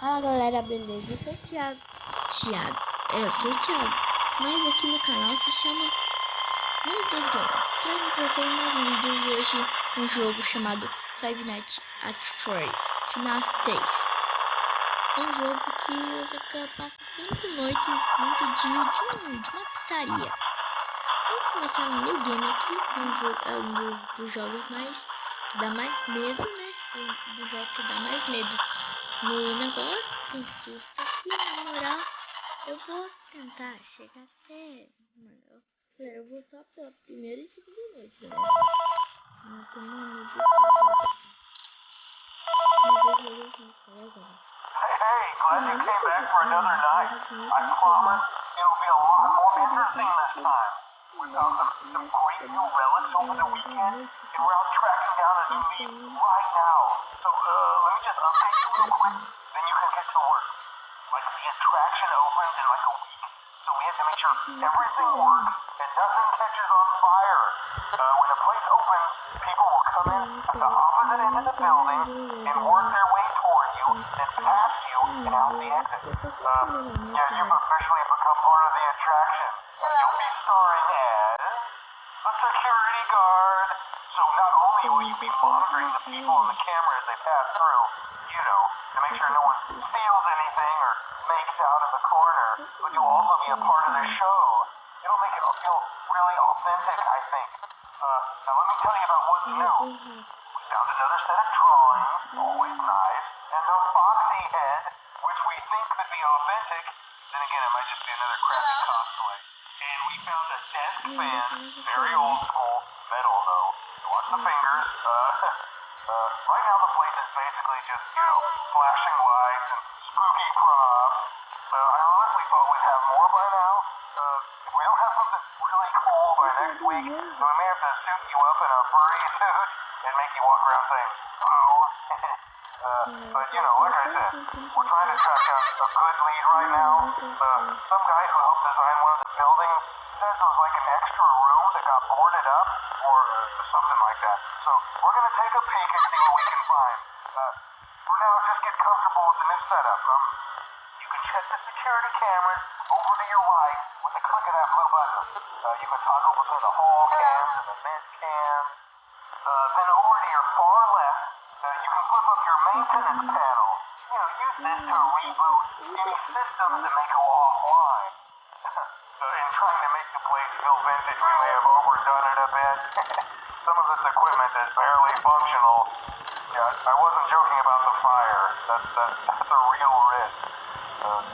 Fala galera, beleza? Eu sou o Thiago. Eu sou o Thiago. Mas aqui no canal se chama Mundo dos Games. Trago pra vocês mais um vídeo e hoje um jogo chamado Five Nights at Freddy's FNAF 3. Um jogo que você passa 5 noites dentro de uma pizzaria. Vamos começar no New Game aqui. É um dos jogos que dá mais medo, né? Dos jogos que dá mais medo no negócio. Tem susto aqui, na moral. Eu vou tentar chegar até... Mano, eu vou só pela primeira e segunda noite, galera. Não tô medo desse jogo. Hey, glad you came back for another night. I promise it'll be a lot more interesting this time. We found some great new relics over the weekend, and we're out tracking down a new lead right now. So, let me just update you real quick, then you can get to work. Like, the attraction opens in like a week, so we have to make sure everything works and nothing catches on fire. When the place opens, people will come in at the opposite end of the building and work their way toward you, then past you and out the exit. Yeah, you've officially become part of the attraction. You'll be starring as a security guard. So not only will you be monitoring the people on the camera as they pass through, you know, to make sure no one steals anything or makes out in the corner, but you'll also be a part of the show. It'll make it feel really authentic, I think. Now let me tell you about what's new. We found another set of drawings, always nice, and a foxy head, which we think could be authentic. Then again, it might just be another crappy cosplay. And we found a desk fan, very old school, metal though. Watch the fingers. Right now the place is basically just, you know, flashing lights and spooky props. I honestly thought we'd have more by now. If we don't have something really cool by next week, then we may have to suit you up in a furry suit and make you walk around saying, "Boo." But you know, like I said, we're trying to track down a good lead right now. Some guy who helped design one of the buildings says there was like an extra room that got boarded up or something like that. So we're going to take a peek and see what we can find. For now, just get comfortable with the new setup. You can check the security cameras over to your right with a click of that blue button. You can toggle between the hall cams and the mid cams. Then over to your far left, you can flip up your maintenance panel. You know, use this to reboot any systems that may go offline. In trying to make the place feel vintage, we may have overdone it a bit. Some of this equipment is barely functional. Yeah, I wasn't joking about the fire. That's a real risk.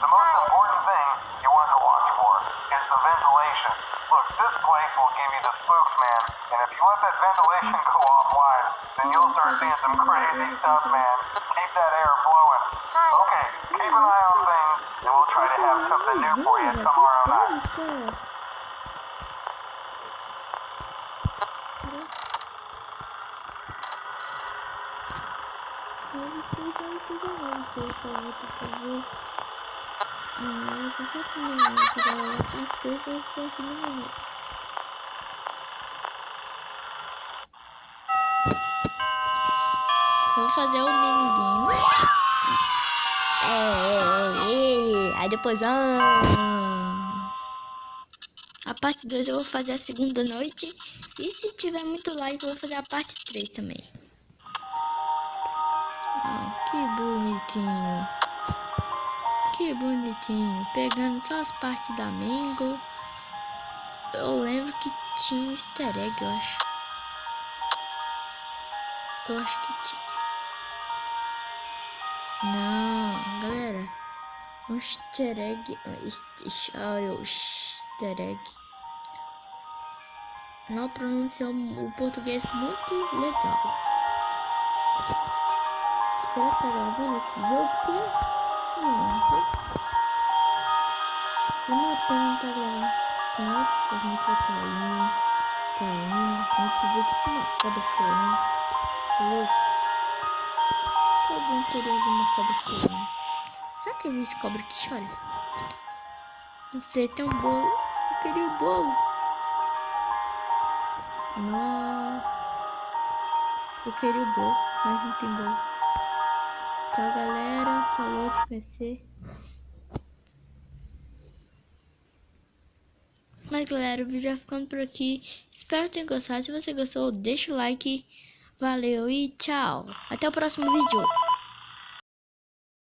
The most important thing you want to watch for is the ventilation. Look, this place will give you the spooks, man. And if you let that ventilation go offline, then you'll start seeing some crazy stuff, man. Keep that air flowing. Okay, keep an eye on things, and we'll try to have something new for you tomorrow night. Vou fazer o minigame. Aí depois a parte 2 eu vou fazer a segunda noite. E se tiver muito like eu vou fazer a parte 3 também. Que bonitinho. Que bonitinho. Pegando só as partes da Mango. Eu lembro que tinha um easter egg, eu acho. Eu acho que tinha. Não, galera. Um easter egg. Easter egg. Não pronunciou o português muito legal. Será que tá gravando esse jogo? Porque não sei. Se não tá gravando. Nossa, a gente vai caindo. A gente vê tipo uma cobra chorando. Louco. Alguém queria ver uma cobra chorando. Será que existe cobra que chora? Não sei, tem um bolo. Eu queria o bolo. Não. Eu queria o bolo, mas não tem bolo. Tchau, galera. falou, te conhecer. Mas galera, o vídeo vai ficando por aqui. Espero que tenham gostado. Se você gostou, deixa o like. Valeu e tchau. Até o próximo vídeo.